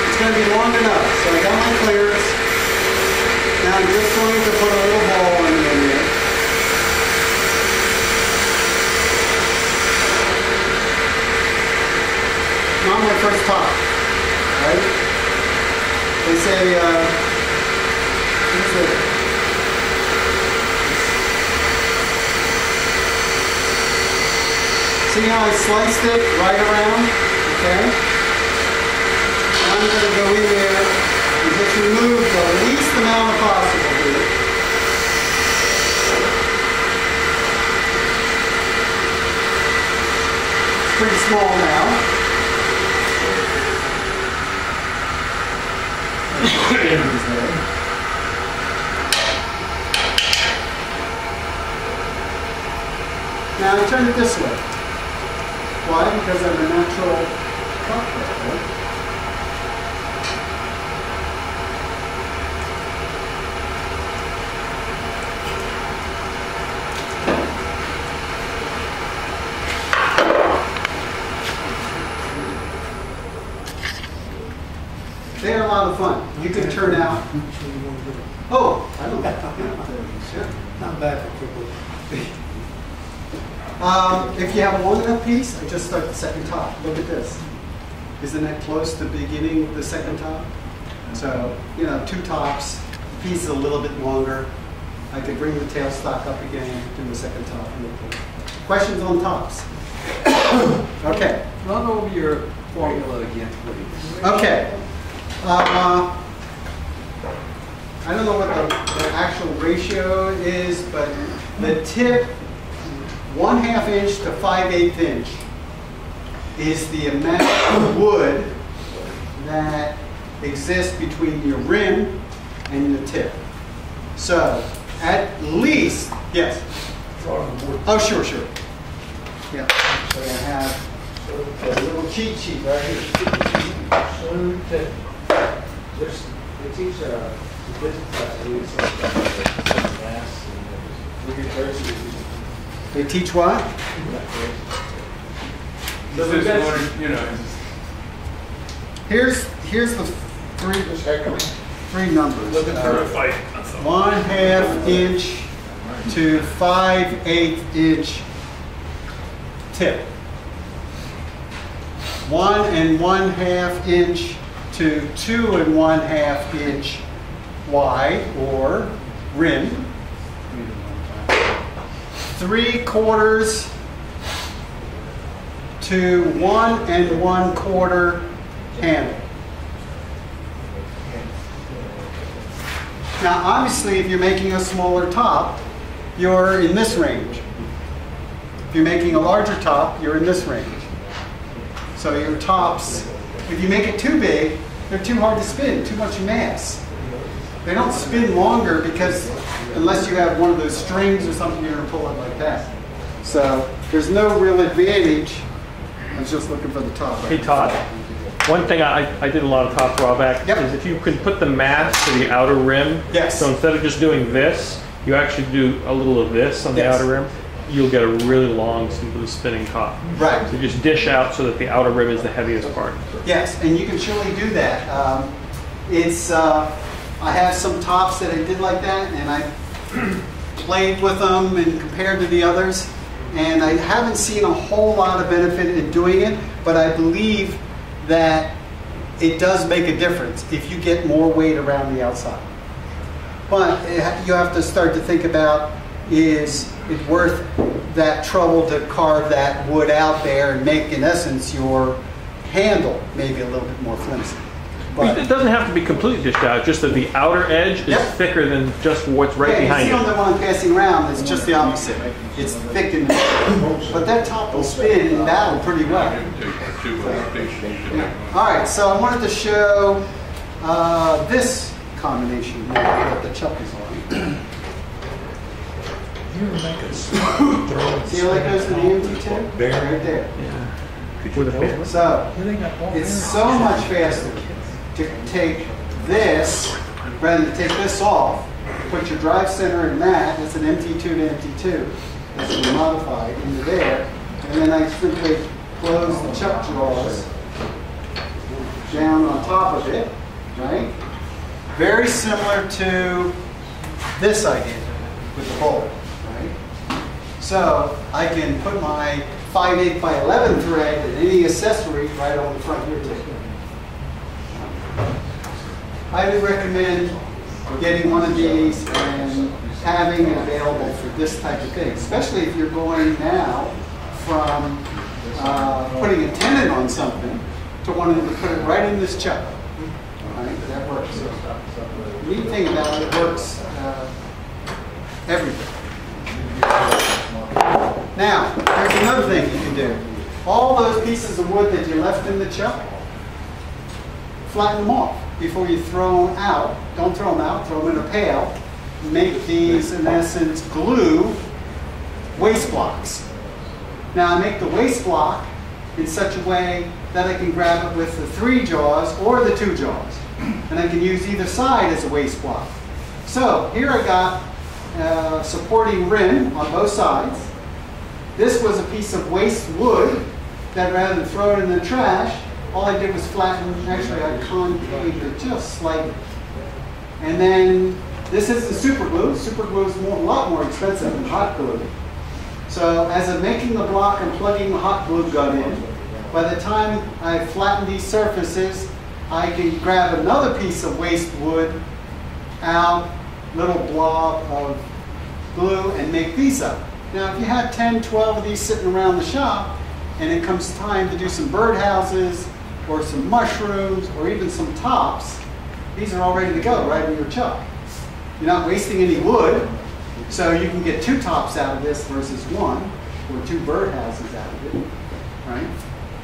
It's going to be long enough, so I got my clearance. Now I'm just going to put a little ball in there. Not my first top, right? They say, what's it? See how I sliced it right around? Okay? I'm going to go in there and just remove the least amount of possible here. It's pretty small now. Now I turn it this way. Why? Because I'm a natural cocktail, right? lot of fun. You can turn out. Oh, I don't know. Sure. Not bad for people. If you have a long enough piece, I just start the second top. Look at this. Isn't that close to the beginning of the second top? So, you know, 2 tops, the piece is a little bit longer. I could bring the tailstock up again, do the second top. Questions on tops? Okay. Run over your formula again, please. Okay. I don't know what the actual ratio is, but the tip 1/2 inch to 5/8 inch is the amount of wood that exists between your rim and the tip. So at least, yes. Oh, sure. Yeah. So I have a little cheat sheet right here. They teach business class They teach what? Here's the three numbers. 1/2 inch to 5/8 inch tip. 1 1/2 inch to 2 1/2 inch wide or rim. 3/4 to 1 1/4 handle. Now, obviously, if you're making a smaller top, you're in this range. If you're making a larger top, you're in this range. So your tops, if you make it too big, they're too hard to spin, too much mass. They don't spin longer because unless you have one of those strings or something, you're going to pull it like that. So there's no real advantage. I was just looking for the top. Hey Todd, one thing I did a lot of top drawback is if you can put the mass to the outer rim. Yes. So instead of just doing this, you actually do a little of this on the Yes. outer rim. You'll get a really long, smooth spinning top. Right. So just dish out so that the outer rim is the heaviest part. Yes, and you can surely do that. I have some tops that I did like that, and I played with them and compared to the others, and I haven't seen a whole lot of benefit in doing it, but I believe that it does make a difference if you get more weight around the outside. But you have to start to think about, is it worth that trouble to carve that wood out there and make, in essence, your handle maybe a little bit more flimsy? But It doesn't have to be completely dished out, just that the outer edge is thicker than just what's right behind you see it. on the one I'm passing around, it's just the opposite. It's thick in the middle. But that top will spin in battle pretty well. All right, so I wanted to show this combination here that the chuck is on. See how that goes to the MT2? Right there. With a fan. So it's so much faster to take this, rather than take this off, put your drive center in that, that's an MT2 to MT2, that's been modified into there, and then I simply close the chuck jaws down on top of it, right? Very similar to this I did with the bowl, right? So I can put my 5/8 by 11 thread and any accessory right on the front here too. I would recommend getting one of these and having it available for this type of thing, especially if you're going now from putting a tenon on something to wanting to put it right in this chuck. Right? That works. The neat thing about it, it works everywhere. Now, here's another thing you can do. All those pieces of wood that you left in the chuck, flatten them off before you throw them out. Don't throw them out, throw them in a pail. Make these, in essence, glue waste blocks. Now, I make the waste block in such a way that I can grab it with the 3 jaws or the 2 jaws. And I can use either side as a waste block. So, here I got a supporting rim on both sides. This was a piece of waste wood that rather than throw it in the trash, all I did was flatten, actually I concaved it just slightly. And then this is the super glue. Super glue is a lot more expensive than hot glue. So as I'm making the block, I'm plugging the hot glue gun in. By the time I flatten these surfaces, I can grab another piece of waste wood out, little blob of glue, and make these up. Now if you have 10, 12 of these sitting around the shop, and it comes time to do some birdhouses, or some mushrooms, or even some tops, these are all ready to go right in your chuck. You're not wasting any wood, so you can get 2 tops out of this versus 1, or 2 birdhouses out of it, right?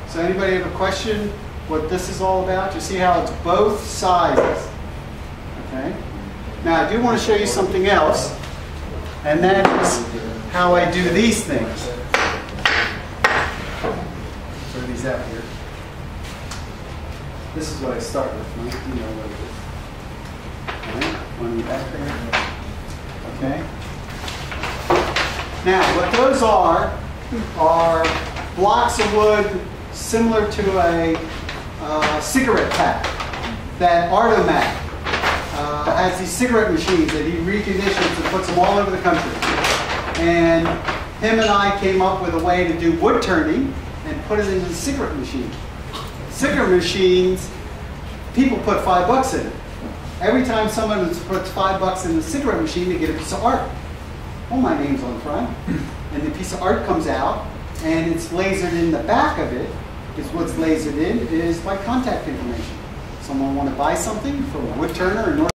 So anybody have a question what this is all about? You see how it's both sizes, okay? Now I do want to show you something else, and that is how I do these things. Throw these out here. This is what I start with, Mike. You know what it is. All right, one in the back there. Okay. Now, what those are blocks of wood similar to a cigarette pack that Artomac has these cigarette machines that he reconditions and puts them all over the country. And him and I came up with a way to do wood turning and put it into the cigarette machine. Cigarette machines, people put $5 in it. Every time someone puts $5 in the cigarette machine, they get a piece of art. Oh, my name's on front. And the piece of art comes out, and it's lasered in the back of it. Is what's lasered in is my contact information. Someone want to buy something from a wood turner in North